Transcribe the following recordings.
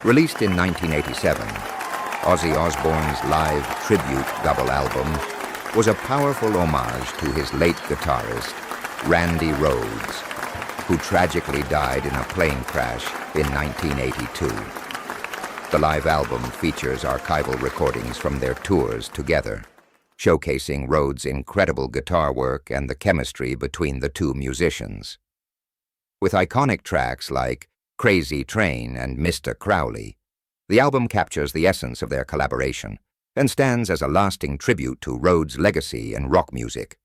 Released in 1987, Ozzy Osbourne's live tribute double album was a powerful homage to his late guitarist, Randy Rhoads, who tragically died in a plane crash in 1982. The live album features archival recordings from their tours together, showcasing Rhoads' incredible guitar work and the chemistry between the two musicians. With iconic tracks like Crazy Train and Mr. Crowley, the album captures the essence of their collaboration and stands as a lasting tribute to Rhoads' legacy in rock music.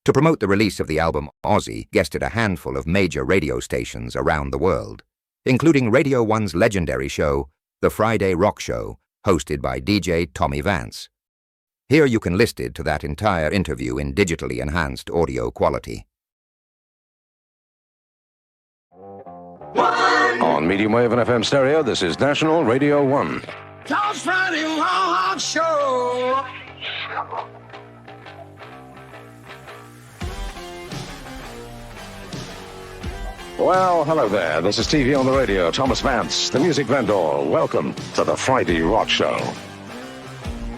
To promote the release of the album, Ozzy guested a handful of major radio stations around the world, including Radio 1's legendary show, The Friday Rock Show, hosted by DJ Tommy Vance. Here you can listen to that entire interview in digitally enhanced audio quality. On medium wave and FM stereo, this is National Radio 1. Friday Rock Show. Well, hello there. This is TV on the radio. Thomas Vance, the music vendor. Welcome to the Friday Rock Show.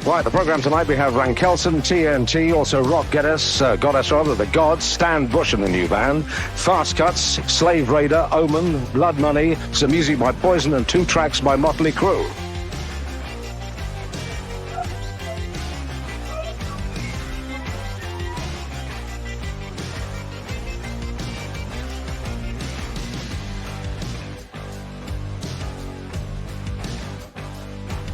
Right, the program tonight we have Rankelson, TNT, also Rock Goddess, the Gods, Stan Bush and the new band, Fast Cuts, Slave Raider, Omen, Blood Money, some music by Poison and 2 tracks by Motley Crue.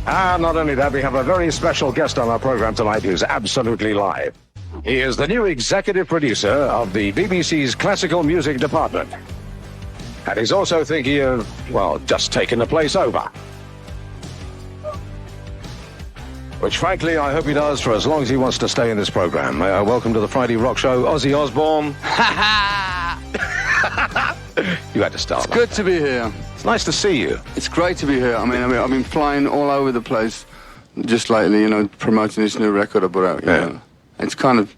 And not only that, we have a very special guest on our program tonight who's absolutely live. He is the new executive producer of the BBC's classical music department. And he's also thinking of, well, just taking the place over. Which, frankly, I hope he does for as long as he wants to stay in this program. Welcome to the Friday Rock Show, Ozzy Osbourne. You had to start. It's good to be here. It's nice to see you. It's great to be here. I mean, I've been flying all over the place just lately, you know, promoting this new record I put out. You know. It's kind of,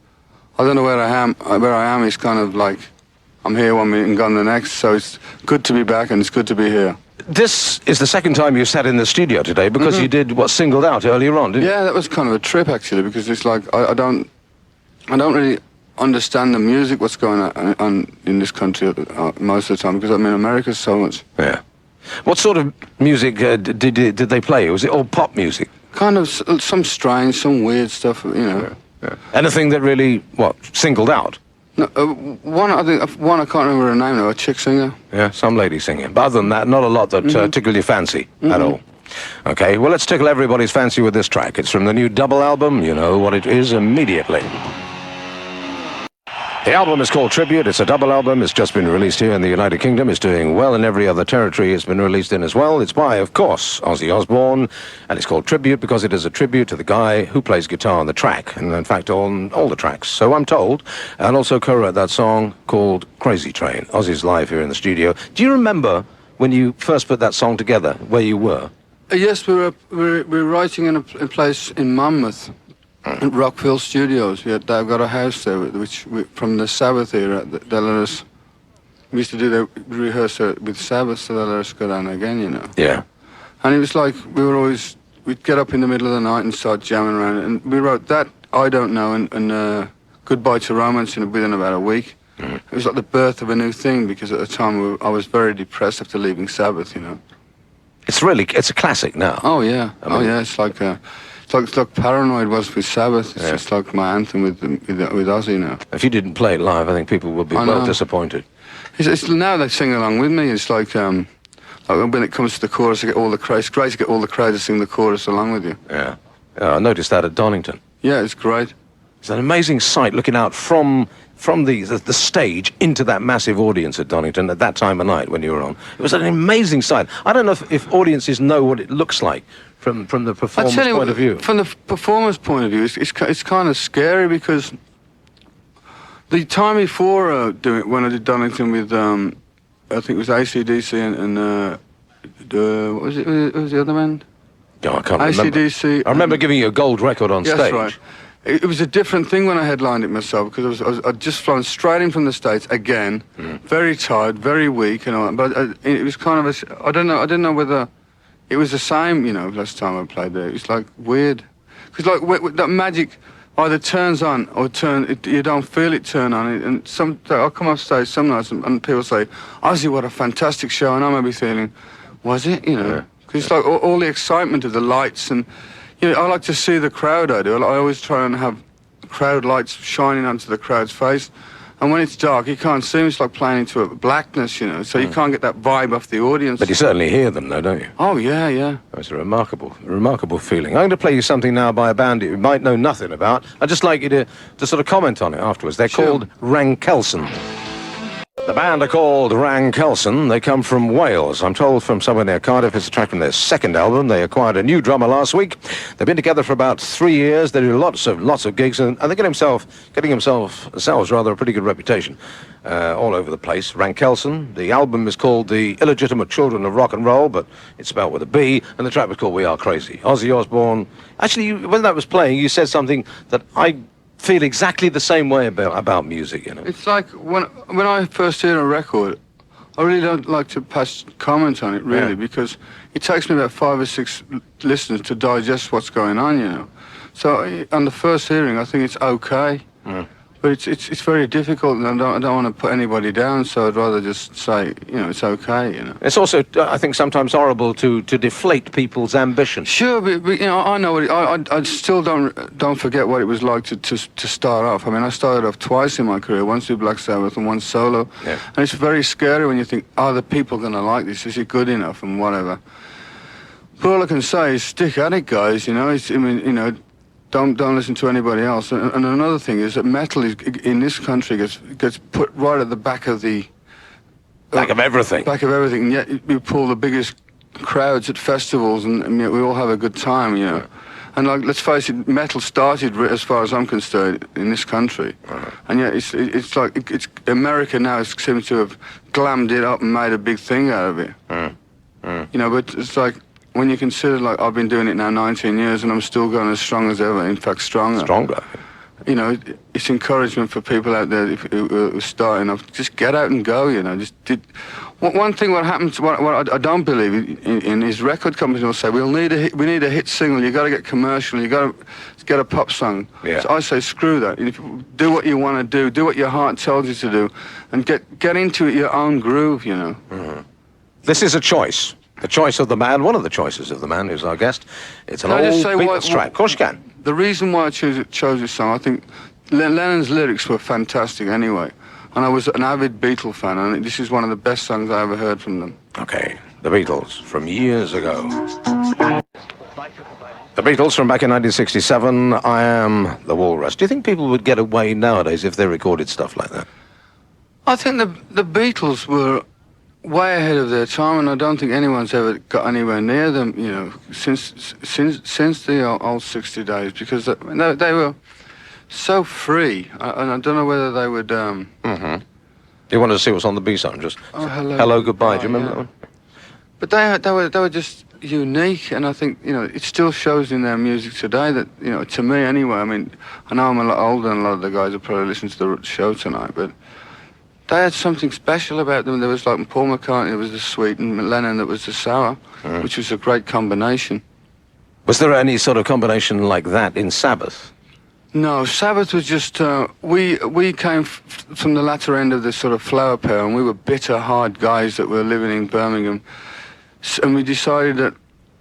I don't know where I am. Where I am is kind of like, I'm here one minute and gone the next. So it's good to be back and it's good to be here. This is the second time you sat in the studio today because you did what singled out earlier on, didn't you? Yeah, that was kind of a trip actually, because it's like I don't really understand the music, what's going on in this country most of the time, because I'm in America so much. Yeah. What sort of music did they play? Was it all pop music? Kind of some strange, some weird stuff, you know. Yeah. Anything that really, singled out? No, one I can't remember her name now, a chick singer. Yeah, some lady singing. But other than that, not a lot that tickled your fancy at all. Okay, well, let's tickle everybody's fancy with this track. It's from the new double album. You know what it is immediately. The album is called Tribute. It's a double album. It's just been released here in the United Kingdom. It's doing well in every other territory it's been released in as well. It's by, of course, Ozzy Osbourne, and it's called Tribute because it is a tribute to the guy who plays guitar on the track, and in fact on all the tracks, so I'm told, and also co-wrote that song called Crazy Train. Ozzy's live here in the studio. Do you remember when you first put that song together, where you were? Yes, we were writing in a place in Monmouth. At Rockville Studios. They've got a house there, from the Sabbath era. They let us. We used to do the rehearsal with Sabbath, so they let us go down again, you know. Yeah. And it was like we'd get up in the middle of the night and start jamming around. And we wrote that I Don't Know and Goodbye to Romance within about a week. It was like the birth of a new thing, because at the time I was very depressed after leaving Sabbath, you know. It's a classic now. Oh yeah, it's like. It's like Paranoid was with Sabbath. It's just like my anthem with Ozzy now. If you didn't play it live, I think people would be well disappointed. It's now they sing along with me. It's like when it comes to the chorus, I get all the crowd. It's great to get all the crowd to sing the chorus along with you. Yeah, I noticed that at Donington. Yeah, it's great. It's an amazing sight looking out from the stage into that massive audience at Donington at that time of night when you were on. It was an amazing sight. I don't know if audiences know what it looks like from the performance point of view. From the performance point of view, it's kind of scary, because the time before when I did Donington with I think it was AC/DC and what was it? What was the other band? Oh, I can't remember. AC/DC. I remember giving you a gold record on stage. That's right. It was a different thing when I headlined it myself, because I'd just flown straight in from the States again, very tired, very weak, and all that. But it was kind of I didn't know whether it was the same, you know, last time I played there. It's like weird. Because like that magic either turns on or you don't feel it turn on. And I'll come off stage some nights and people say, Ozzy, what a fantastic show. And I might be feeling, was it? You know, because it's like all the excitement of the lights. And, you know, I like to see the crowd, I do. I always try and have crowd lights shining onto the crowd's face. And when it's dark, you can't see them. It's like playing into a blackness, you know, so you can't get that vibe off the audience. But you certainly hear them, though, don't you? Oh, yeah, yeah. It's a remarkable feeling. I'm going to play you something now by a band you might know nothing about. I'd just like you to sort of comment on it afterwards. They're called Rankelson. The band are called Rankelson. They come from Wales. I'm told from somewhere near Cardiff. It's a track from their second album. They acquired a new drummer last week. They've been together for about 3 years. They do lots of gigs, and they're getting themselves rather a pretty good reputation all over the place. Rankelson. The album is called The Illegitimate Children of Rock and Roll, but it's spelled with a B, and the track was called We Are Crazy. Ozzy Osbourne. Actually, when that was playing, you said something that I feel exactly the same way about music, you know. It's like when I first hear a record, I really don't like to pass comment on it, really, because it takes me about 5 or 6 listens to digest what's going on, you know. So on the first hearing, I think it's okay. But it's very difficult, and I don't want to put anybody down, so I'd rather just say, you know, it's okay, you know. It's also, I think, sometimes horrible to deflate people's ambition. Sure, but you know, I know what I still don't forget what it was like to start off. I mean, I started off twice in my career, once with Black Sabbath and once solo. Yeah. And it's very scary when you think, are the people going to like this? Is it good enough and whatever? But all I can say is stick at it, guys, you know. I mean, you know, don't listen to anybody else. And another thing is that metal in this country gets put right at the back of the... Back of everything. Back of everything. And yet we pull the biggest crowds at festivals, and yet we all have a good time, you know. Yeah. And like, let's face it, metal started, as far as I'm concerned, in this country. And yet it's like America now seems to have glammed it up and made a big thing out of it. You know, but it's like, when you consider, like, I've been doing it now 19 years and I'm still going as strong as ever, in fact, stronger. Stronger. You know, it's encouragement for people out there who are starting off. Just get out and go, you know. One thing what happens, what I don't believe in is record companies will say, we need a hit single, you got to get commercial, you got to get a pop song. Yeah. So I say, screw that. Do what you want to do what your heart tells you to do, and get into it your own groove, you know. This is a choice. The choice of the man, one of the choices of the man who's our guest. It's an old Beatles track. Of course you can. The reason why I chose this song, I think Lennon's lyrics were fantastic anyway. And I was an avid Beatle fan, and this is one of the best songs I ever heard from them. Okay, the Beatles from years ago. The Beatles from back in 1967, I Am the Walrus. Do you think people would get away nowadays if they recorded stuff like that? I think the Beatles were way ahead of their time, and I don't think anyone's ever got anywhere near them, you know, since the old 60 days, because they were so free, and I don't know whether they would... You wanted to see what's on the B-side, just Hello, Goodbye, do you remember that one? But they were just unique, and I think, you know, it still shows in their music today that, you know, to me anyway, I mean, I know I'm a lot older than a lot of the guys who probably listen to the show tonight, but they had something special about them. There was like Paul McCartney, there was the sweet, and Lennon that was the sour, which was a great combination. Was there any sort of combination like that in Sabbath? No, Sabbath was just, we came from the latter end of this sort of flower power, and we were bitter, hard guys that were living in Birmingham. And we decided that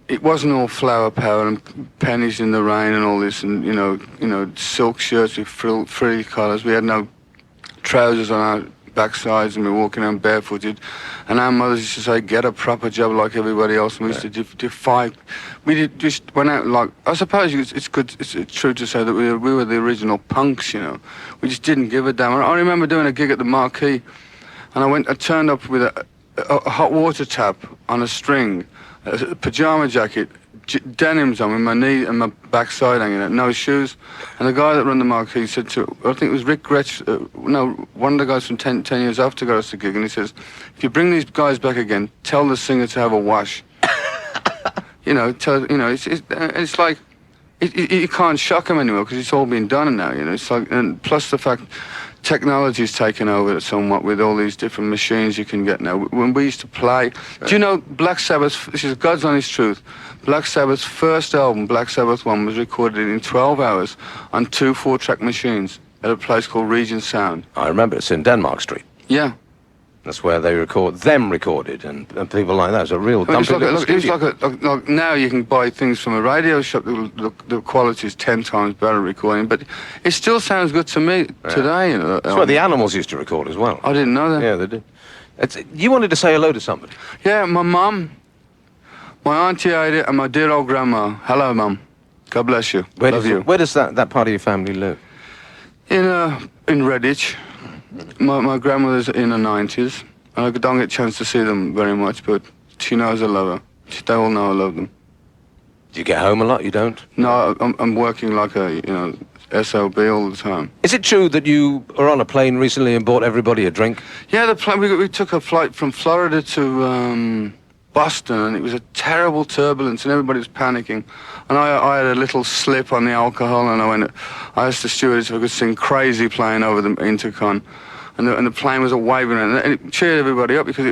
it wasn't all flower power and pennies in the rain and all this, and, you know, silk shirts with frilly collars. We had no trousers on our backsides, and we were walking around barefooted, and our mothers used to say, get a proper job like everybody else, and we used to defy. We just went out like, I suppose it's true to say that we were the original punks, you know. We just didn't give a damn. I remember doing a gig at the Marquee, and I turned up with a hot water tap on a string, a pyjama jacket, denims on with my knee and my backside hanging out, no shoes. And the guy that ran the Marquee said to, I think it was Rick Gretsch, one of the guys from 10 years after got us the gig, and he says, if you bring these guys back again, tell the singer to have a wash. You know, it's like, you can't shock them anymore because it's all been done now, you know. It's like, and plus the fact, technology's taken over somewhat with all these different machines you can get now. When we used to play, do you know Black Sabbath, this is God's honest truth, Black Sabbath's first album, Black Sabbath 1, was recorded in 12 hours on 2 4-track machines at a place called Regent Sound. I remember, it's in Denmark Street. Yeah. That's where they recorded, and people like that. It's a real dumping little studio. Like now you can buy things from a radio shop, the quality is 10 times better recording, but it still sounds good to me today. You know, that's where the Animals used to record as well. I didn't know that. Yeah, they did. You wanted to say hello to somebody? Yeah, my mum, my auntie Ada, and my dear old grandma. Hello, Mum. God bless you. Love you. Where does that part of your family live? In Redditch. My grandmother's in her 90s. I don't get a chance to see them very much, but she knows I love her. They all know I love them. Do you get home a lot? You don't? No, I'm working like a, SOB all the time. Is it true that you were on a plane recently and bought everybody a drink? Yeah, we took a flight from Florida to Boston, and it was a terrible turbulence, and everybody was panicking. And I had a little slip on the alcohol, and I asked the stewardess if I could sing Crazy playing over the intercom. And the plane was waving around, and it cheered everybody up because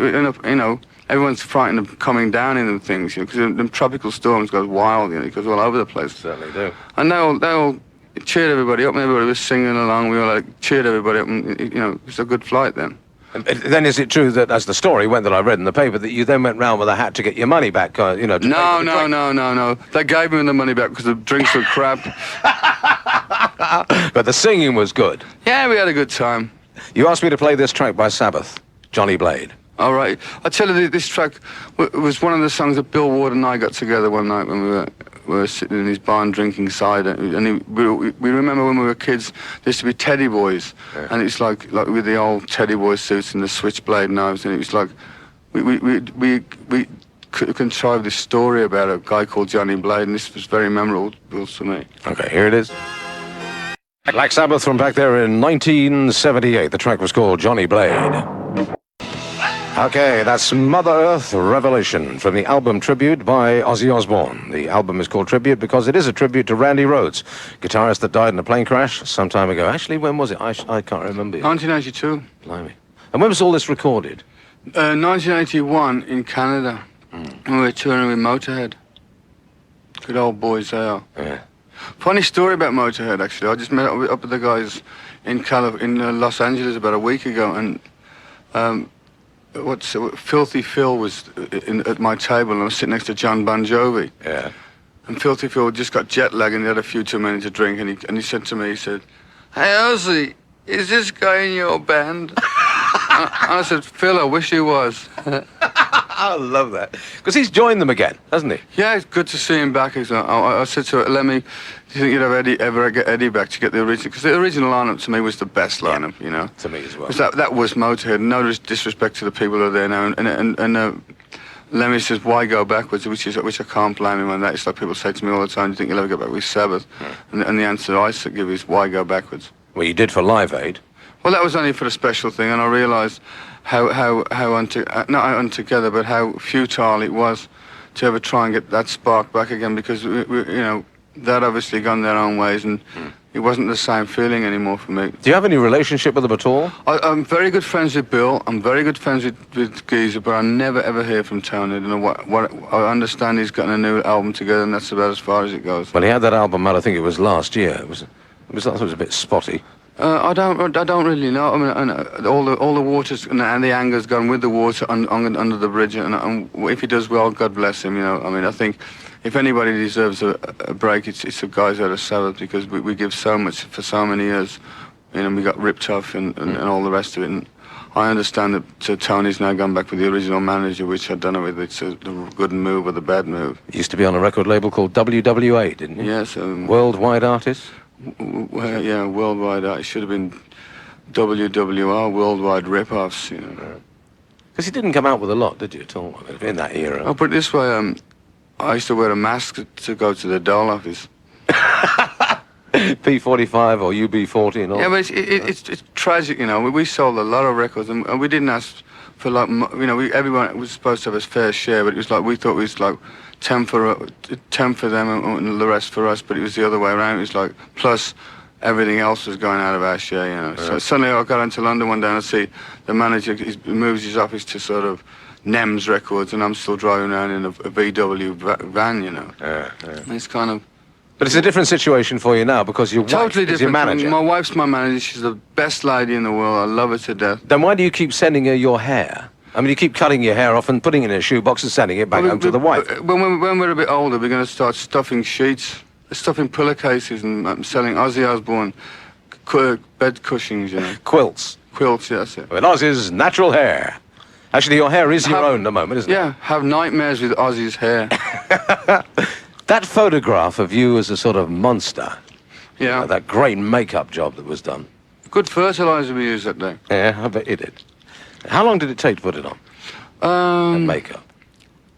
everyone's frightened of coming down in them things, because them tropical storms goes wild, it goes all over the place. Certainly do. And they all cheered everybody up, and everybody was singing along. We all cheered everybody up, and it was a good flight then. And then is it true that, as the story went that I read in the paper, that you then went round with a hat to get your money back? To No. They gave me the money back because the drinks were crap. But the singing was good. Yeah, we had a good time. You asked me to play this track by Sabbath, Johnny Blade. All right. I tell you, this track was one of the songs that Bill Ward and I got together one night when we were sitting in his barn drinking cider. And we remember when we were kids, there used to be Teddy Boys. Yeah. And it's like with the old Teddy Boy suits and the switchblade knives. And it was like, we contrived this story about a guy called Johnny Blade, and this was very memorable to me. Okay, here it is. Black Sabbath from back there in 1978. The track was called Johnny Blade. Okay, that's Mother Earth Revelation from the album Tribute by Ozzy Osbourne. The album is called Tribute because it is a tribute to Randy Rhoads, guitarist that died in a plane crash some time ago. Actually, when was it? I can't remember. 1982. Blimey. And when was all this recorded? 1981 in Canada. We were touring with Motorhead. Good old boys they are. Yeah. Funny story about Motorhead, actually. I just met up with the guys in Los Angeles about a week ago, and Filthy Phil was at my table, and I was sitting next to John Bon Jovi. Yeah. And Filthy Phil just got jet lag, and he had a few too many to drink, and he said to me, he said, "Hey, Ozzy, is this guy in your band?" And I said, "Phil, I wish he was." I love that. Because he's joined them again, hasn't he? Yeah, it's good to see him back. I said to her, Lemmy, do you think you'd ever get Eddie back to get the original? Because the original lineup to me was the best lineup, To me as well. Because that was Motorhead. No disrespect to the people who are there now. And Lemmy says, why go backwards? Which I can't blame him on that. It's like people say to me all the time, do you think you'll ever get back with Sabbath? Yeah. And the answer I give is, why go backwards? Well, you did for Live Aid. Well, that was only for a special thing, and I realised how not untogether, but how futile it was to ever try and get that spark back again, because that obviously gone their own ways, and it wasn't the same feeling anymore for me. Do you have any relationship with them at all? I'm very good friends with Bill. I'm very good friends with Geezer, but I never ever hear from Tony. I don't know what I understand. He's gotten a new album together, and that's about as far as it goes. Well, he had that album out. I think it was last year. It was a bit spotty. I don't really know. I mean, all the water's and the anger's gone with the water under the bridge, and if he does well, God bless him. I mean, I think if anybody deserves a break, it's the guys out of Sabbath, because we give so much for so many years. We got ripped off and all the rest of it. And I understand that Tony's now gone back with the original manager, which I don't know whether it's a good move or the bad move. He used to be on a record label called WWA, didn't he? Yes. Worldwide Artists? Well, yeah, Worldwide. It should have been WWR, Worldwide Rip-Offs, Because he didn't come out with a lot, did you, at all, in that era? I'll put it this way, I used to wear a mask to go to the Dole office. P45 or UB40 and all. Yeah, but it's tragic, We sold a lot of records, and we didn't ask for, everyone was supposed to have a fair share, but it was like, we thought it was like 10 for them and the rest for us, but it was the other way around. It was like plus everything else was going out of our share, you know. So suddenly I got into London one day and I see the manager moves his office to sort of NEMS Records, and I'm still driving around in a VW van, you know. And it's kind of... But it's a different situation for you now because your totally wife is your different. manager. My wife's my manager. She's the best lady in the world. I love her to death. Then why do you keep sending her your hair? I mean, you keep cutting your hair off and putting it in a shoebox and sending it back home to the wife. When we're a bit older, we're going to start stuffing sheets, stuffing pillowcases, and selling Ozzy Osbourne bed cushions, you know. Quilts. Quilts, yeah, that's it. With Ozzy's natural hair. Actually, your hair is your own at the moment, isn't it? Yeah, have nightmares with Ozzy's hair. That photograph of you as a sort of monster. Yeah. That great makeup job that was done. Good fertilizer we used that day. Yeah, I bet you did. How long did it take to put it on? That makeup.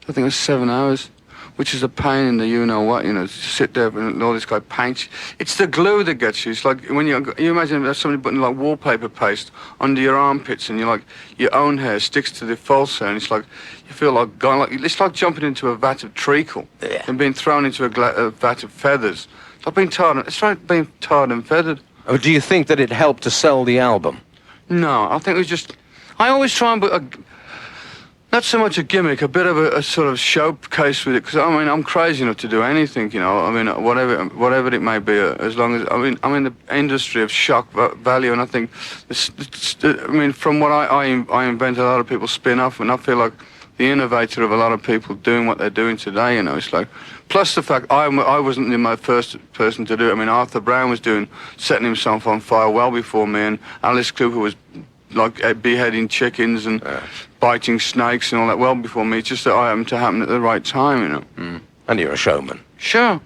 I think it was 7 hours, which is a pain in the you-know-what, you know, to sit there and all this guy paints. It's the glue that gets you. It's like when you imagine there's somebody putting like wallpaper paste under your armpits and you're like, your own hair sticks to the false hair and it's like, you feel like going like, it's like jumping into a vat of treacle and being thrown into a vat of feathers. It's like being tarred, it's like being tarred and feathered. Oh, do you think that it helped to sell the album? No, I think it was just, I always try and put not so much a gimmick, a bit of a sort of showcase with it, because I mean, I'm crazy enough to do anything, you know. I mean, whatever it may be, as long as, I mean, I'm in the industry of shock value, and I think, I mean, from what I invent, a lot of people spin off, and I feel like the innovator of a lot of people doing what they're doing today, you know. It's like, plus the fact I wasn't my first person to do it. I mean, Arthur Brown was setting himself on fire well before me, and Alice Cooper was like beheading chickens and biting snakes and all that well before me. It's just that I happened to happen at the right time, you know. And you're a showman. Sure.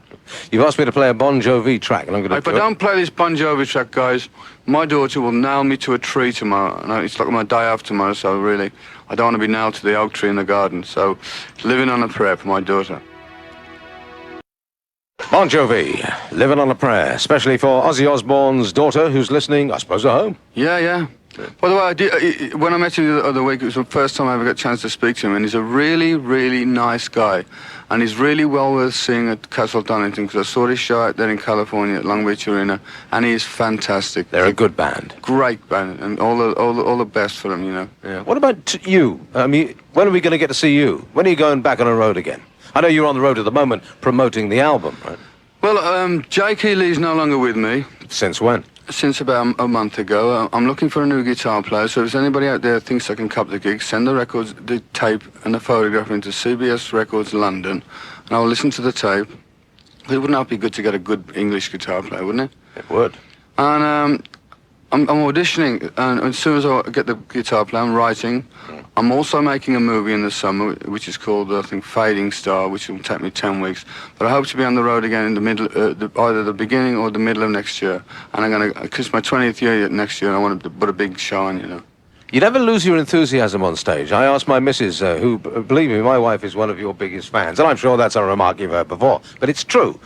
You've asked me to play a Bon Jovi track, and I'm going to. If I don't play this Bon Jovi track, guys, my daughter will nail me to a tree tomorrow. And it's like my day off tomorrow, so really, I don't want to be nailed to the oak tree in the garden. So, living on a prayer for my daughter. Bon Jovi, Living on a Prayer, especially for Ozzy Osbourne's daughter, who's listening, I suppose, at home. Yeah. By the way, when I met him the other week, it was the first time I ever got a chance to speak to him, and he's a really, really nice guy. And he's really well worth seeing at Castle Donington, because I saw his show out there in California at Long Beach Arena, and he is fantastic. They're a good band. Great band, and all the best for them, you know. Yeah. What about you? I mean, when are we going to get to see you? When are you going back on the road again? I know you're on the road at the moment promoting the album, right? Well, Jake Healy's no longer with me. Since when? Since about a month ago. I'm looking for a new guitar player, so if anybody out there thinks I can cop the gig, send the records, the tape and the photograph into CBS Records London, and I'll listen to the tape. It wouldn't that be good to get a good English guitar player, wouldn't it? It would. And I'm auditioning, and as soon as I get the guitar player, I'm writing. I'm also making a movie in the summer, which is called, I think, Fading Star, which will take me 10 weeks. But I hope to be on the road again in the middle, either the beginning or the middle of next year. And I'm going to, because it's my 20th year next year, and I want to put a big show on, you know. You never lose your enthusiasm on stage. I asked my missus, who, believe me, my wife is one of your biggest fans, and I'm sure that's a remark you've heard before, but it's true.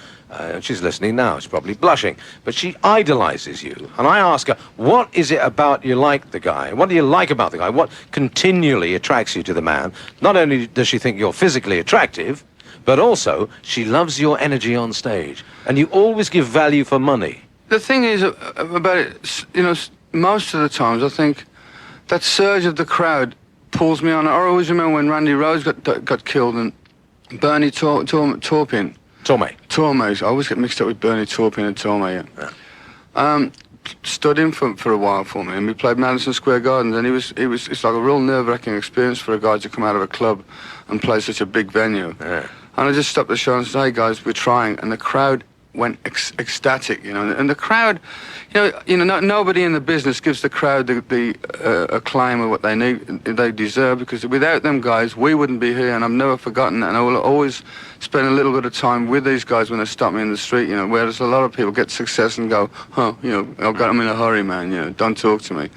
She's listening now, she's probably blushing, but she idolizes you. And I ask her, what is it about you like the guy? What do you like about the guy? What continually attracts you to the man? Not only does she think you're physically attractive, but also she loves your energy on stage. And you always give value for money. The thing is about it, you know, most of the times I think that surge of the crowd pulls me on. I always remember when Randy Rhoads got killed and Bernie Taupin. Torme. I always get mixed up with Bernie Taupin and Torme, yeah. Stood in for a while for me, and we played Madison Square Gardens, and it's like a real nerve-wracking experience for a guy to come out of a club and play such a big venue. Yeah. And I just stopped the show and said, hey guys, we're trying, and the crowd went ecstatic, you know, and the crowd, you know, nobody in the business gives the crowd the acclaim of what they deserve, because without them guys, we wouldn't be here, and I've never forgotten that, and I will always spend a little bit of time with these guys when they stop me in the street, you know, whereas a lot of people get success and go, you know, I've got them in a hurry, man, you know, don't talk to me.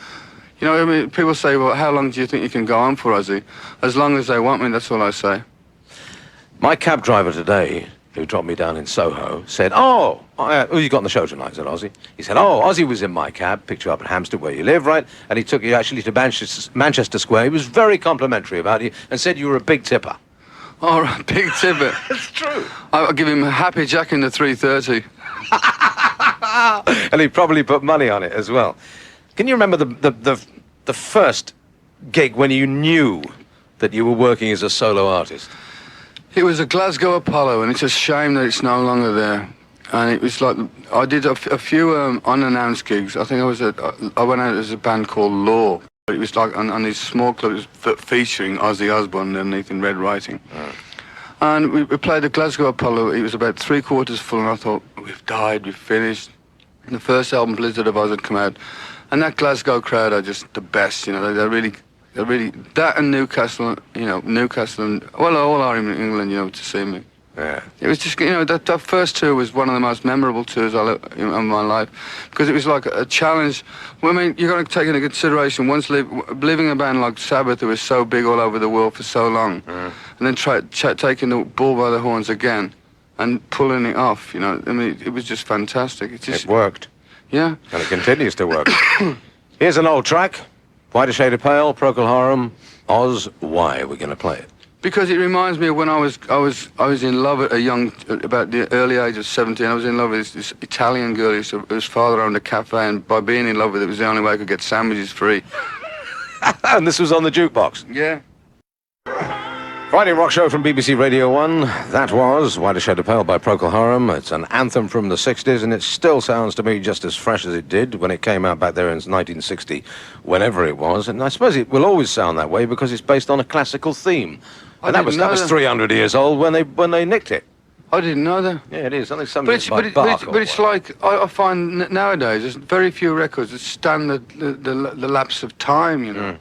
You know, I mean, people say, well, how long do you think you can go on for, Ozzy? As long as they want me, that's all I say. My cab driver today, who dropped me down in Soho, said, who you got on the show tonight? Said Ozzy. He said, Ozzy was in my cab, picked you up at Hampstead where you live, right? And he took you actually to Manchester Square. He was very complimentary about you and said you were a big tipper. All right, big tipper. It's true. I'll give him a Happy Jack in the 330. And he probably put money on it as well. Can you remember the first gig when you knew that you were working as a solo artist? It was a Glasgow Apollo, and it's a shame that it's no longer there. And it was like, I did a few unannounced gigs. I think I went out as a band called Law. It was like on these small clubs featuring Ozzy Osbourne underneath in red writing. And we played the Glasgow Apollo. It was about 3/4 full, and I thought, we've died, we've finished. And the first album, Blizzard of Oz, had come out. And that Glasgow crowd are just the best, you know. They're really, that and Newcastle, you know, Newcastle, and, well, all are in England, you know, to see me. Yeah. It was just, you know, that first tour was one of the most memorable tours in my life, because it was like a challenge. Well, I mean, you've got to take into consideration, once leaving a band like Sabbath, that was so big all over the world for so long, and then taking the bull by the horns again and pulling it off, you know. I mean, it was just fantastic. It worked. Yeah. And it continues to work. Here's an old track. Whiter Shade of Pale, Procol Harum, Oz. Why are we going to play it? Because it reminds me of when I was in love at about the early age of 17. I was in love with this Italian girl whose father owned a cafe, and by being in love with it was the only way I could get sandwiches free. And this was on the jukebox. Yeah. Friday Rock Show from BBC Radio 1. That was Whiter Shade of Pale by Procol Harum. It's an anthem from the 60s, and it still sounds to me just as fresh as it did when it came out back there in 1960, whenever it was. And I suppose it will always sound that way because it's based on a classical theme. And that was 300 years old when they nicked it. I didn't know that. Yeah, it is. I think something by Bach. But it's like, I find nowadays there's very few records that stand the lapse of time, you know.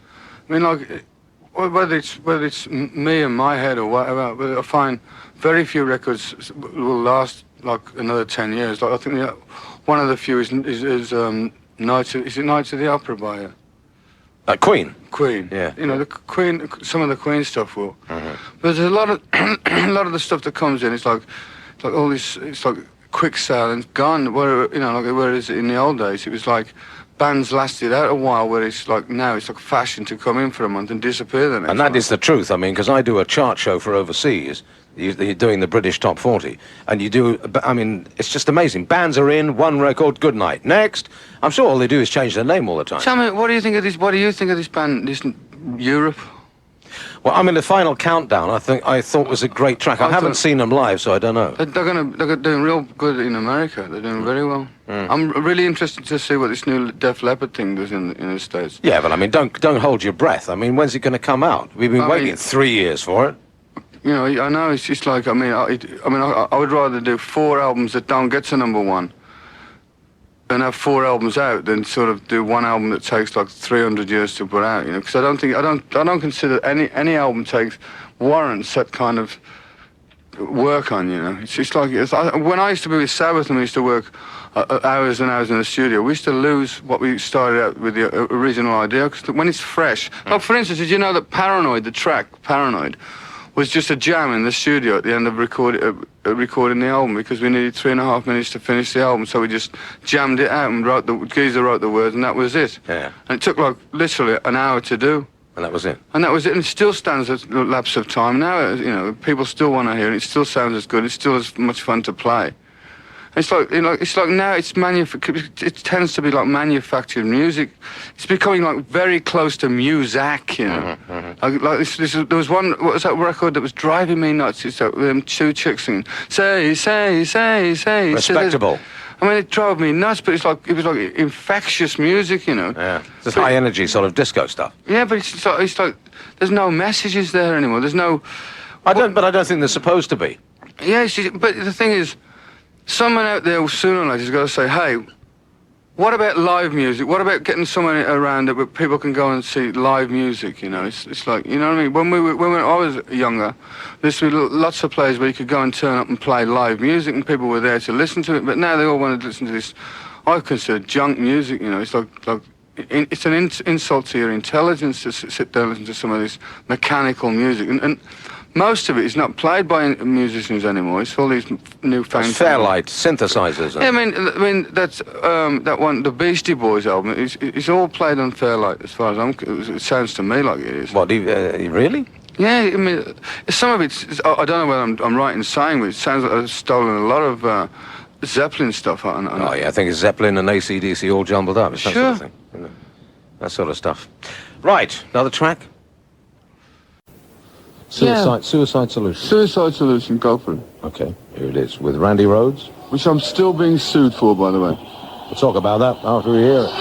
I mean, like, whether it's me and my head or whatever, but I find very few records will last like another 10 years. Like, I think one of the few is Knights of the Opera by Queen. Queen. Yeah. You know, the Queen. Some of the Queen stuff will. But there's a lot of the stuff that comes in. It's like all this. It's like quick sale and gone. Where, you know, like whereas in the old days it was like bands lasted out a while, where it's like now it's like fashion to come in for a month and disappear the next. And that is the truth. I mean, because I do a chart show for overseas. You're doing the British Top 40, and you do. I mean, it's just amazing. Bands are in, one record, good night. Next, I'm sure all they do is change their name all the time. Tell me, what do you think of this? What do you think of this band, this Europe? Well, I mean, the Final Countdown, I thought was a great track. I haven't seen them live, so I don't know. They're doing real good in America. They're doing very well. I'm really interested to see what this new Def Leppard thing does in the States. Yeah, but I mean, don't hold your breath. I mean, when's it going to come out? We've been waiting 3 years for it. You know, I know, it's just like, I would rather do 4 albums that don't get to #1 and have 4 albums out than sort of do one album that takes like 300 years to put out, you know, because I don't consider any album warrants that kind of work on, you know. It's just like, when I used to be with Sabbath and we used to work hours and hours in the studio, we used to lose what we started out with, the original idea, because when it's fresh, like for instance, did you know that Paranoid, the track Paranoid, was just a jam in the studio at the end of recording the album, because we needed 3.5 minutes to finish the album, so we just jammed it out and Geezer wrote the words, and that was it. Yeah. And it took like literally an hour to do. And that was it. And it still stands a lapse of time now. You know, people still want to hear it. It still sounds as good. It's still as much fun to play. It's like, you know, it's like now it's it tends to be like manufactured music. It's becoming like very close to music, you know. There was one, what was that record that was driving me nuts? It's that, 2 chicks singing, say. Respectable. I mean, it drove me nuts, but it was like infectious music, you know. Yeah, it's high energy sort of disco stuff. Yeah, but it's like there's no messages there anymore. There's no. But I don't think they're supposed to be. Yeah, but the thing is, someone out there sooner or later has got to say, hey, what about live music? What about getting someone around that people can go and see live music, you know? It's like, you know what I mean? When I was younger, there used to be lots of places where you could go and turn up and play live music, and people were there to listen to it, but now they all want to listen to this, I consider junk music, you know? It's like it's an insult to your intelligence to sit there and listen to some of this mechanical music, and most of it is not played by musicians anymore. It's all these newfangled. Fairlight synthesizers. Yeah, I mean that's that one, the Beastie Boys album. It's all played on Fairlight, as far as it sounds to me like it is. What? Really? Yeah, I mean, some of it's. I don't know whether I'm right in saying, but it sounds like I've stolen a lot of Zeppelin stuff on. Oh yeah, I think it's Zeppelin and AC/DC all jumbled up. It's that sort of thing. Isn't it? That sort of stuff. Right, another track. Suicide Solution. Suicide Solution, go for it. Okay, here it is with Randy Rhoads. Which I'm still being sued for, by the way. We'll talk about that after we hear it.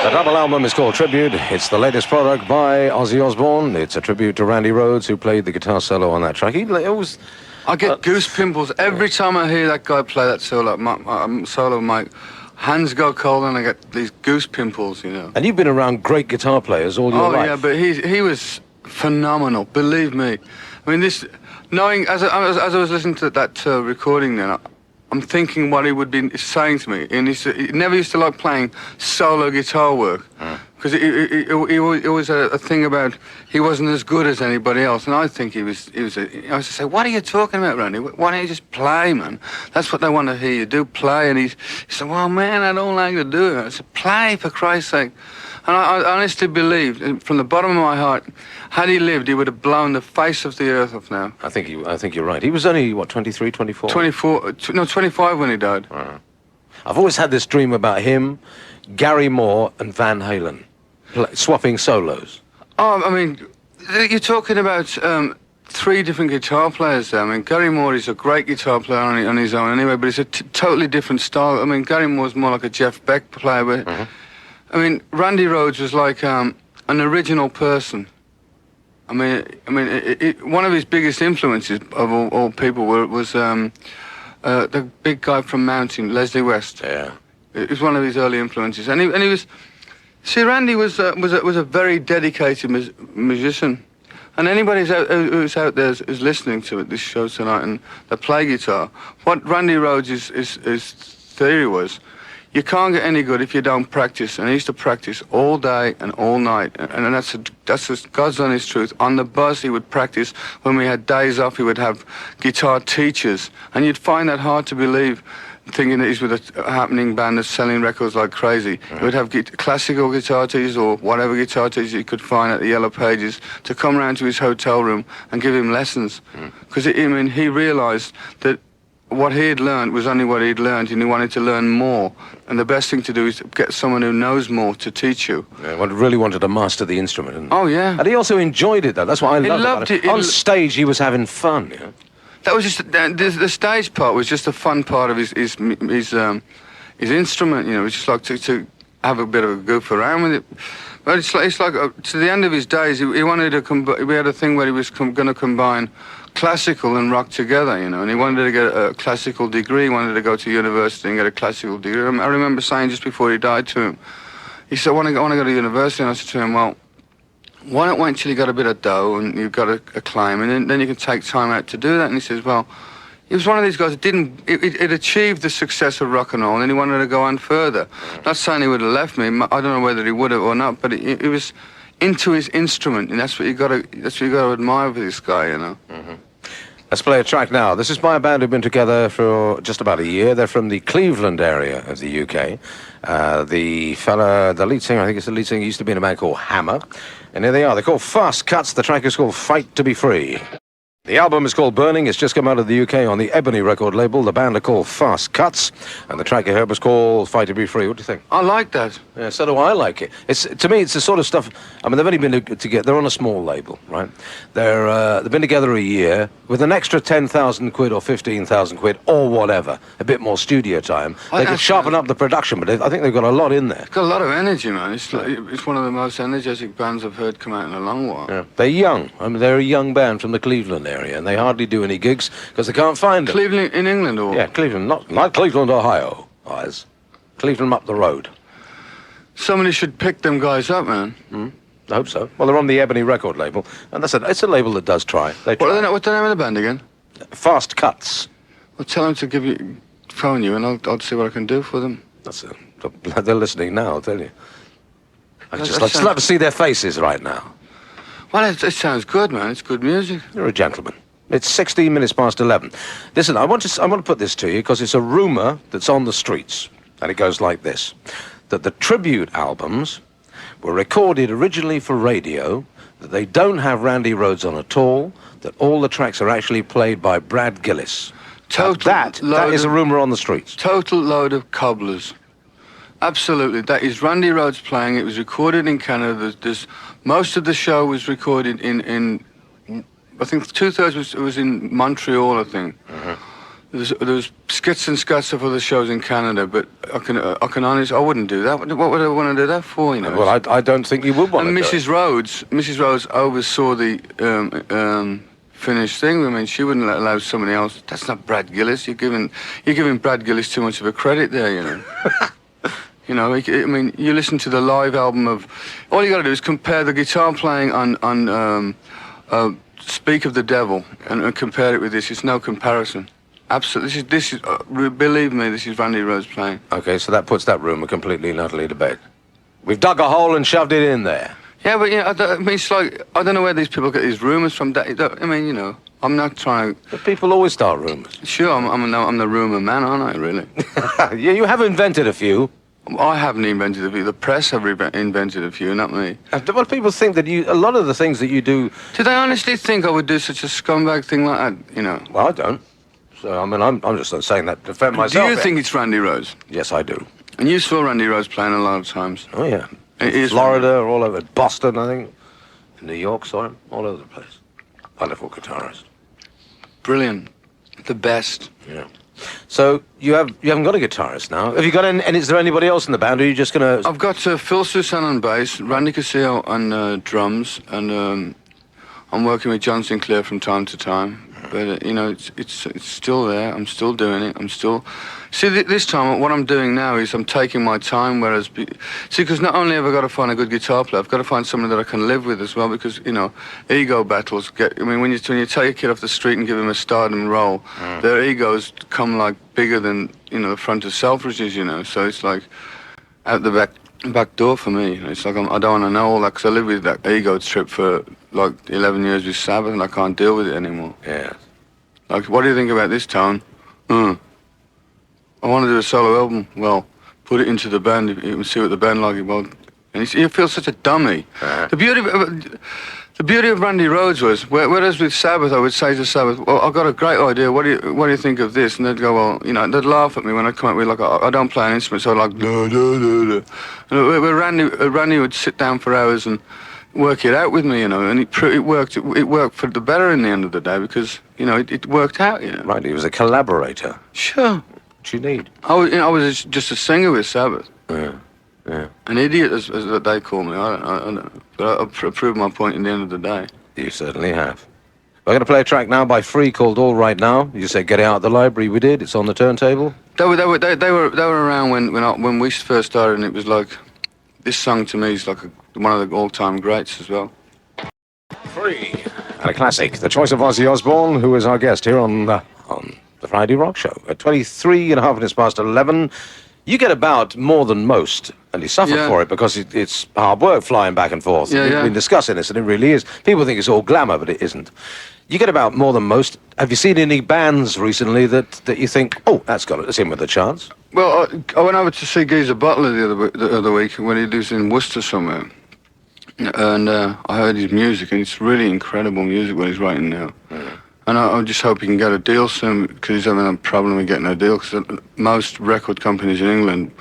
The double album is called Tribute. It's the latest product by Ozzy Osbourne. It's a tribute to Randy Rhoads, who played the guitar solo on that track. I get goose pimples every time I hear that guy play that solo. My hands go cold and I get these goose pimples, you know. And you've been around great guitar players all your life. Oh yeah, but he was phenomenal. Believe me. I mean, knowing as I was listening to that recording, then I'm thinking what he would be saying to me. And he never used to like playing solo guitar work. Because he always had a thing about he wasn't as good as anybody else. And I think I used to say, what are you talking about, Randy? Why don't you just play, man? That's what they want to hear you do, play. And he said, well, man, I don't like to do it. I said, play, for Christ's sake. And I honestly believe, from the bottom of my heart, had he lived, he would have blown the face of the earth off now. I think you're right. He was only, what, 23, 24? 25 when he died. I've always had this dream about him, Gary Moore, and Van Halen, swapping solos. Oh, I mean, you're talking about three different guitar players there. I mean, Gary Moore is a great guitar player on his own anyway, but it's a totally different style. I mean, Gary Moore's more like a Jeff Beck player, but... I mean, Randy Rhoads was like an original person. I mean, one of his biggest influences of all people was the big guy from Mountain, Leslie West. Yeah, it was one of his early influences, and he was. See, Randy was a very dedicated musician, and anybody who's out there is listening to this show tonight and they play guitar. What Randy Rhoads' his theory was. You can't get any good if you don't practice, and he used to practice all day and all night, and that's just God's honest truth. On the bus, he would practice. When we had days off, he would have guitar teachers, and you'd find that hard to believe, thinking that he's with a happening band that's selling records like crazy. He would have classical guitar teachers or whatever guitar teachers he could find at the Yellow Pages to come round to his hotel room and give him lessons, because he realised that what he had learned was only what he'd learned, and he wanted to learn more. And the best thing to do is get someone who knows more to teach you. Yeah, really wanted to master the instrument. Oh, yeah. And he also enjoyed it, though. That's what I loved it. On stage, he was having fun, you know? That was just... the stage part was just a fun part of his instrument, you know. It was just like to have a bit of a goof around with it. But it's like to the end of his days, he wanted to... We had a thing where he was going to combine classical and rock together, you know, and he wanted to get a classical degree. He wanted to go to university and get a classical degree. I remember saying just before he died to him, he said, I want to go to university. And I said to him, well, why not wait until you got a bit of dough and you've got a claim, and then you can take time out to do that. And he says, well, he was one of these guys that it achieved the success of rock and roll, and then he wanted to go on further. Not saying he would have left me. I don't know whether he would have or not, but he was into his instrument, and that's what you got to admire with this guy, you know. Let's play a track now. This is by a band who've been together for just about a year. They're from the Cleveland area of the UK. The lead singer, I think it's the lead singer, used to be in a band called Hammer. And here they are. They're called Fast Cuts. The track is called Fight to Be Free. The album is called Burning. It's just come out of the UK on the Ebony record label. The band are called Fast Cuts, and the track you heard was called Fight to Be Free. What do you think? I like that. Yeah, so do I like it. To me, it's the sort of stuff... I mean, they've only been together... They're on a small label, right? They've been together a year with an extra 10,000 quid or 15,000 quid or whatever, a bit more studio time. They could sharpen up the production, but I think they've got a lot in there. It's got a lot of energy, man. It's one of the most energetic bands I've heard come out in a long while. Yeah. They're young. I mean, they're a young band from the Cleveland area, and they hardly do any gigs because they can't find them. Cleveland in England, or? Yeah, Cleveland, not Cleveland, Ohio, guys. Cleveland up the road. Somebody should pick them guys up, man. I hope so. Well, they're on the Ebony record label, and it's a label that does try. They try. What's the name of the band again? Fast Cuts. Well, tell them to phone you, and I'll see what I can do for them. They're listening now, I'll tell you. I'd just love to see their faces right now. Well, it sounds good, man. It's good music. You're a gentleman. It's 16 minutes past 11. Listen, I want to put this to you because it's a rumour that's on the streets, and it goes like this: that the tribute albums were recorded originally for radio, that they don't have Randy Rhoads on at all, that all the tracks are actually played by Brad Gillis. That is a rumour on the streets. Total load of cobblers. Absolutely. That is Randy Rhoads playing. It was recorded in Canada. Most of the show was recorded in I think 2/3 was in Montreal, I think. There was skits and scats of other shows in Canada, but I can honestly, I wouldn't do that. What would I want to do that for, you know? Well, I don't think you would want to do it. Mrs. Rhoads oversaw the finished thing. I mean, she wouldn't allow somebody else. That's not Brad Gillis. You're giving Brad Gillis too much of a credit there, you know. You know, I mean, you listen to the live album of... All you got to do is compare the guitar playing on Speak of the Devil and compare it with this. It's no comparison. Absolutely. This is believe me, this is Randy Rhoads playing. Okay, so that puts that rumour completely and utterly to bed. We've dug a hole and shoved it in there. Yeah, but, you know, I mean, it's like, I don't know where these people get these rumours from. I mean, you know, I'm not trying... But people always start rumours. Sure, I'm the rumour man, aren't I, really? Yeah, you have invented a few. I haven't invented a few. The press have invented a few, not me. Well, people think that a lot of the things that you do... Did they honestly think I would do such a scumbag thing like that, you know? Well, I don't. So, I mean, I'm just not saying that to defend myself. Do you think it's Randy Rhoads? Yes, I do. And you saw Randy Rhoads playing a lot of times. Oh, yeah. It is Florida, all over Boston, I think. In New York, saw him. All over the place. Wonderful guitarist. Brilliant. The best. Yeah. So you haven't got a guitarist now. Have you got any, and is there anybody else in the band, or are you just going to... I've got Phil Susan on bass, Randy Casillo on drums, and I'm working with John Sinclair from time to time. But, you know, it's still there. I'm still doing it. I'm still... See, this time, what I'm doing now is I'm taking my time, whereas... See, because not only have I got to find a good guitar player, I've got to find somebody that I can live with as well, because, you know, ego battles get... I mean, when you take a kid off the street and give him a stardom role, their egos come, like, bigger than, you know, the front of Selfridges, you know, so it's like out the back door for me. It's like I don't want to know all that, because I lived with that ego trip for, like, 11 years with Sabbath, and I can't deal with it anymore. Yeah. Like, what do you think about this tone? I want to do a solo album. Well, put it into the band. You can see what the band like. Well, and you feel such a dummy. The beauty of Randy Rhoads was, whereas with Sabbath, I would say to Sabbath, "Well, I've got a great idea. What do you think of this?" And they'd go, "Well, you know," they'd laugh at me when I come up with like, "I don't play an instrument," so I'd like, "Da da da da." And where Randy would sit down for hours and work it out with me, you know, and it worked. It worked for the better in the end of the day, because, you know, it worked out, you know. Right, he was a collaborator. Sure. What you need. I was just a singer with Sabbath. Yeah. Yeah. An idiot, as they call me. I don't know. But I've proved my point in the end of the day. You certainly have. We're going to play a track now by Free called All Right Now. You said get it out of the library. We did. It's on the turntable. They were around when we first started, and it was like, this song to me is like one of the all-time greats as well. Free. And a classic. The choice of Ozzy Osbourne, who is our guest here on the Friday Rock Show. At 23 and a half minutes past 11, you get about more than most, and you suffer for it, because it's hard work flying back and forth. We've been discussing this, and it really is. People think it's all glamour, but it isn't. You get about more than most. Have you seen any bands recently that you think, oh, that's him with a chance? Well, I went over to see Geezer Butler the other week when he lives in Worcester somewhere. And I heard his music, and it's really incredible music what he's writing now. And I just hope he can get a deal soon, because he's having a problem with getting a deal, because most record companies in England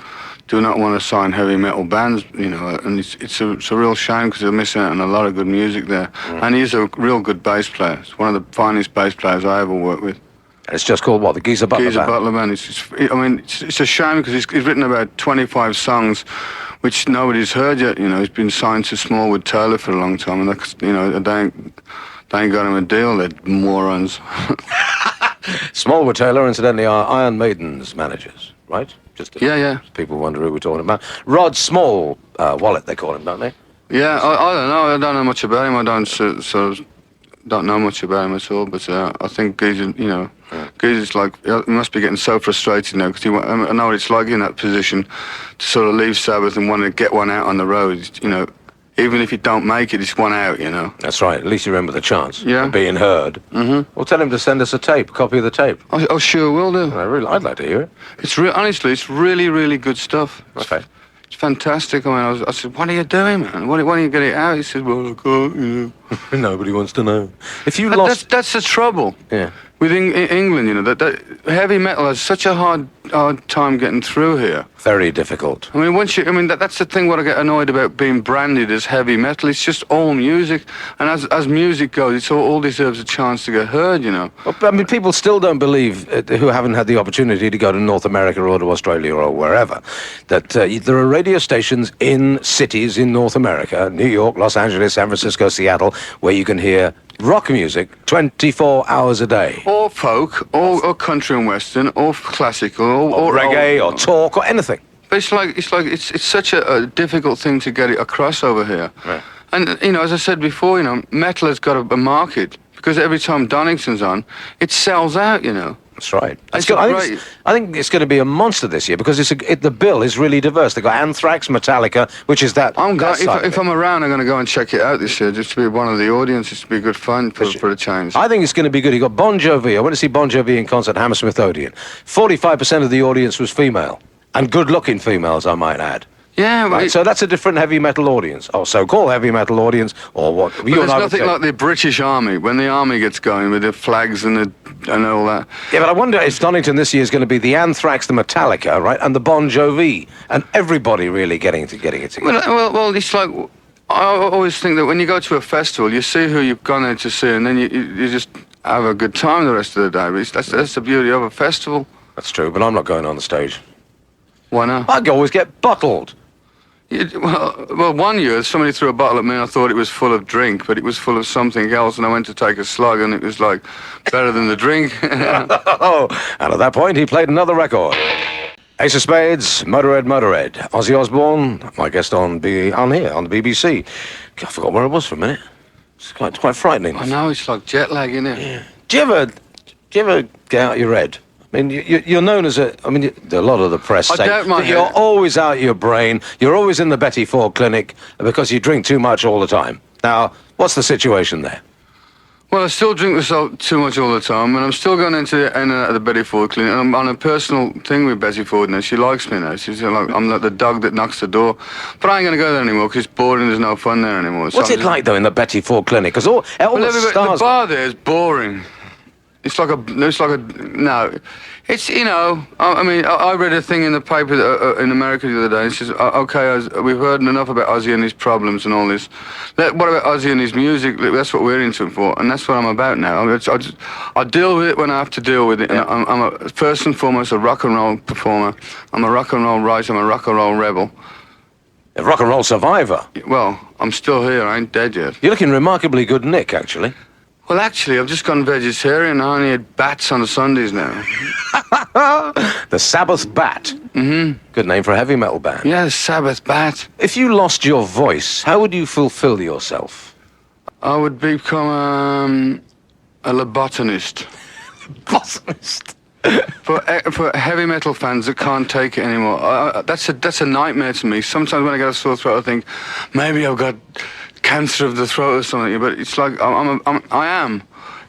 do not want to sign heavy metal bands, you know, and it's a real shame, because they're missing out on a lot of good music there. And he's a real good bass player. He's one of the finest bass players I ever worked with. And it's just called what, the Geezer Butler Band? Geezer Butler Band. It's a shame, because he's written about 25 songs which nobody's heard yet, you know. He's been signed to Smallwood Taylor for a long time, and that's, you know, they ain't got him a deal, they're morons. Smallwood Taylor, incidentally, are Iron Maiden's managers, right? Just yeah. People wonder who we're talking about. Rod Small Wallet, they call him, don't they? Yeah, I don't know. I don't know much about him. I don't don't know much about him at all. But I think Geezer, you know, Geezer's like, he must be getting so frustrated now, because I know what it's like in that position to sort of leave Sabbath and want to get one out on the road, you know. Even if you don't make it, it's one out, you know. That's right. At least you remember the chance of being heard. Well, tell him to send us a copy of the tape. I sure will do. I'd like to hear it. Honestly, it's really, really good stuff. Okay. It's fantastic. I mean, I said, what are you doing, man? Why don't you get it out? He said, well, I can't, you know. Nobody wants to know. If you lost... That's the trouble. Yeah. With England, you know, that heavy metal has such a hard time getting through here. Very difficult. I mean, that's the thing. What I get annoyed about being branded as heavy metal. It's just all music, and as music goes, it's all deserves a chance to get heard. You know. Well, I mean, people still don't believe, who haven't had the opportunity to go to North America or to Australia or wherever, that there are radio stations in cities in North America, New York, Los Angeles, San Francisco, Seattle, where you can hear rock music 24 hours a day. Or folk, or country and western, or classical, or reggae, or talk, or anything. But it's such a difficult thing to get it across over here. Right. And, you know, as I said before, you know, metal has got a market, because every time Donington's on, it sells out, you know. That's right. I think it's going to be a monster this year, because the bill is really diverse. They've got Anthrax, Metallica, which is that. If I'm around, I'm going to go and check it out this year, just to be one of the audiences, to be good fun for a change. I think it's going to be good. You got Bon Jovi. I went to see Bon Jovi in concert at Hammersmith Odeon. 45% of the audience was female, and good-looking females, I might add. Yeah, right, so that's a different heavy metal audience, or so-called heavy metal audience, or what? But there's nothing like the British Army, when the army gets going with the flags and all that. Yeah, but I wonder if Donington this year is going to be the Anthrax, the Metallica, right, and the Bon Jovi, and everybody really getting it together. Well, it's like, I always think that when you go to a festival, you see who you've gone there to see, and then you just have a good time the rest of the day. But that's the beauty of a festival. That's true, but I'm not going on the stage. Why not? I always get bottled. Well, one year somebody threw a bottle at me and I thought it was full of drink, but it was full of something else, and I went to take a slug and it was like better than the drink. Oh, and at that point he played another record. Ace of Spades, Motorhead, Motorhead. Ozzy Osbourne, my guest on here on the BBC. I forgot where it was for a minute. It's quite frightening. I know, it's like jet lag, isn't it? Yeah. Do you ever get out your head? I mean, you're known as a lot of the press say that you're always out your brain, you're always in the Betty Ford clinic because you drink too much all the time. Now, what's the situation there? Well, I still drink myself too much all the time, and I'm still going into the Betty Ford clinic. I'm on a personal thing with Betty Ford now. She likes me now. She's like, I'm like the dog that knocks the door. But I ain't going to go there anymore because it's boring and there's no fun there anymore. What's it like, though, in the Betty Ford clinic? Because the bar there is boring. It's like it's, you know, I mean, I read a thing in the paper in America the other day. It says, okay, we've heard enough about Ozzy and his problems and all this. What about Ozzy and his music? That's what we're into it for, and that's what I'm about now. I deal with it when I have to deal with it. Yeah. And I'm first and foremost a rock and roll performer. I'm a rock and roll writer. I'm a rock and roll rebel. A rock and roll survivor? Well, I'm still here. I ain't dead yet. You're looking remarkably good nick, actually. Well, actually, I've just gone vegetarian. I only eat bats on the Sundays now. The Sabbath Bat. Mm-hmm. Good name for a heavy metal band. Yeah, the Sabbath Bat. If you lost your voice, how would you fulfill yourself? I would become a lobotomist. Lobotomist? For heavy metal fans that can't take it anymore, that's a nightmare to me. Sometimes when I get a sore throat, I think maybe I've got cancer of the throat or something. But it's like I am.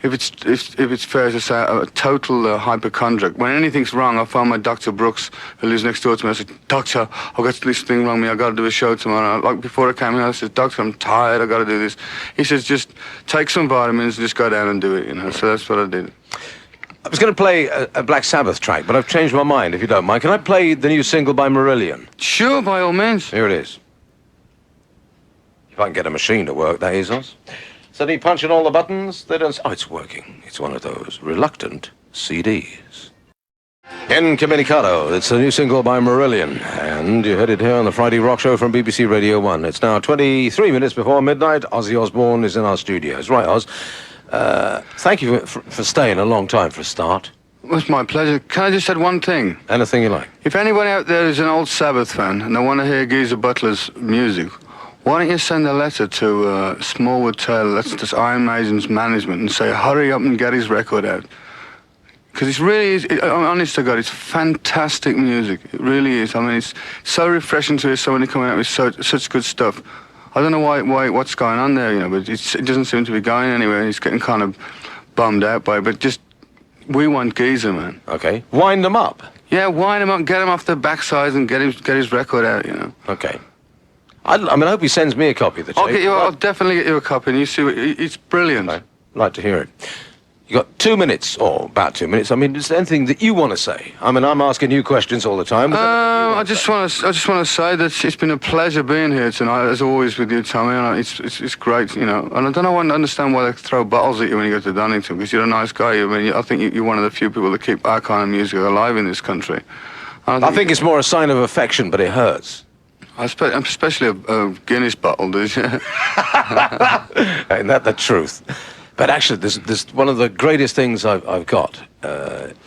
If it's fair to say, a total hypochondriac. When anything's wrong, I phone my Dr. Brooks, who lives next door to me. I said, Doctor, I've got this thing wrong with me. I've got to do a show tomorrow. Like before I came here, I said, Doctor, I'm tired. I've got to do this. He says, just take some vitamins and just go down and do it. You know. So that's what I did. I was going to play a Black Sabbath track, but I've changed my mind, if you don't mind. Can I play the new single by Marillion? Sure, by all means. Here it is. If I can get a machine to work, that is us. So he punching all the buttons? They don't... Oh, it's working. It's one of those reluctant CDs. Incommunicado. It's a new single by Marillion. And you heard it here on the Friday Rock Show from BBC Radio 1. It's now 23 minutes before midnight. Ozzy Osbourne is in our studios. Right, Oz. Thank you for staying a long time for a start. Well, it's my pleasure. Can I just add one thing? Anything you like. If anybody out there is an old Sabbath fan and they want to hear Geezer Butler's music, why don't you send a letter to Smallwood Taylor, that's just Iron Maiden's management, and say, hurry up and get his record out. Because it really is, honest to God, it's fantastic music. It really is. I mean, it's so refreshing to hear somebody coming out with such good stuff. I don't know what's going on there, you know, but it doesn't seem to be going anywhere. He's getting kind of bummed out by it, but just, we want Geezer, man. Okay. Wind them up. Yeah, wind him up, get him off the backside and get his record out, you know. Okay. I hope he sends me a copy of the tape. I'll definitely get you a copy and you see, it's brilliant. I'd like to hear it. You got 2 minutes, or about 2 minutes. I mean, is there anything that you want to say? I mean, I'm asking you questions all the time. I just want to say that it's been a pleasure being here tonight, as always with you, Tommy. And it's great, you know. And I don't understand why they throw bottles at you when you go to Donington, because you're a nice guy. I mean, I think you're one of the few people that keep our kind of music alive in this country. I think it's more a sign of affection, but it hurts. Especially a Guinness bottle, dude. Ain't that the truth? But actually, there's one of the greatest things I've got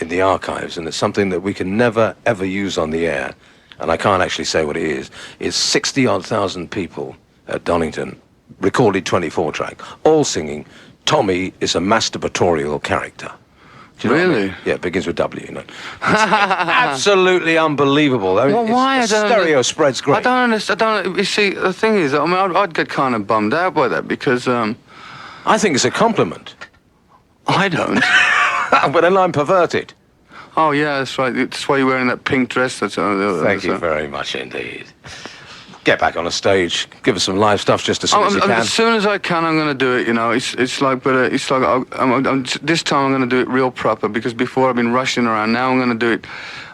in the archives, and it's something that we can never, ever use on the air, and I can't actually say what it is 60-odd thousand people at Donington, recorded 24-track, all singing, Tommy is a masturbatorial character. Do you know what I mean? Yeah, it begins with W, you know. It's absolutely unbelievable. I mean, well, why? Stereo spreads great. I don't understand. You see, the thing is, I mean, I'd get kind of bummed out by that, because... I think it's a compliment. I don't. But then I'm perverted. Oh, yeah, that's right. That's why you're wearing that pink dress. Thank you very much indeed. Get back on a stage. Give us some live stuff just as soon as you can. As soon as I can, I'm going to do it, you know. It's like, but it's like, this time I'm going to do it real proper, because before I've been rushing around. Now I'm going to do it.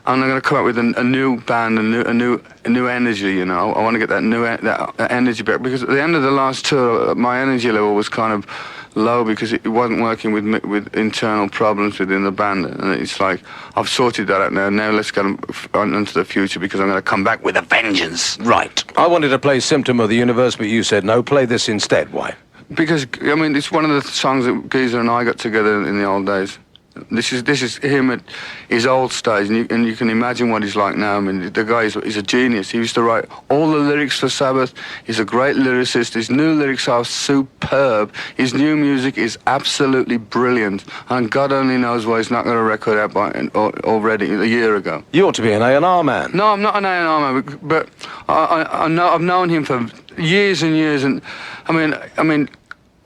I'm going to come up with a new band, a new energy, you know. I want to get that energy back, because at the end of the last tour, my energy level was kind of low, because it wasn't working with internal problems within the band, and it's like I've sorted that out now. Now let's get on into the future, because I'm going to come back with a vengeance. Right. I wanted to play Symptom of the Universe, but you said no. Play this instead. Why? Because I mean, it's one of the songs that Geezer and I got together in the old days. This is him at his old stage, and you can imagine what he's like now. I mean, the guy is a genius. He used to write all the lyrics for Sabbath. He's a great lyricist. His new lyrics are superb. His new music is absolutely brilliant, and God only knows why he's not got a record out already a year ago. You ought to be an A&R man. No, I'm not an A&R man, but I've known him for years and years, and I mean.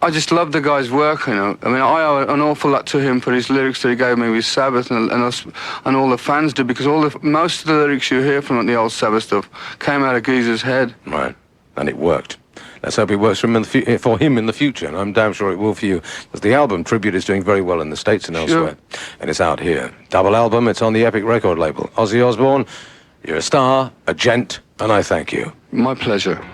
I just love the guy's work, you know. I mean, I owe an awful lot to him for his lyrics that he gave me with Sabbath, and all the fans do, because most of the lyrics you hear from the old Sabbath stuff came out of Geezer's head. Right, and it worked. Let's hope it works for him in the future, and I'm damn sure it will for you, because the album Tribute is doing very well in the States and elsewhere, and it's out here. Double album, it's on the Epic record label. Ozzy Osbourne, you're a star, a gent, and I thank you. My pleasure.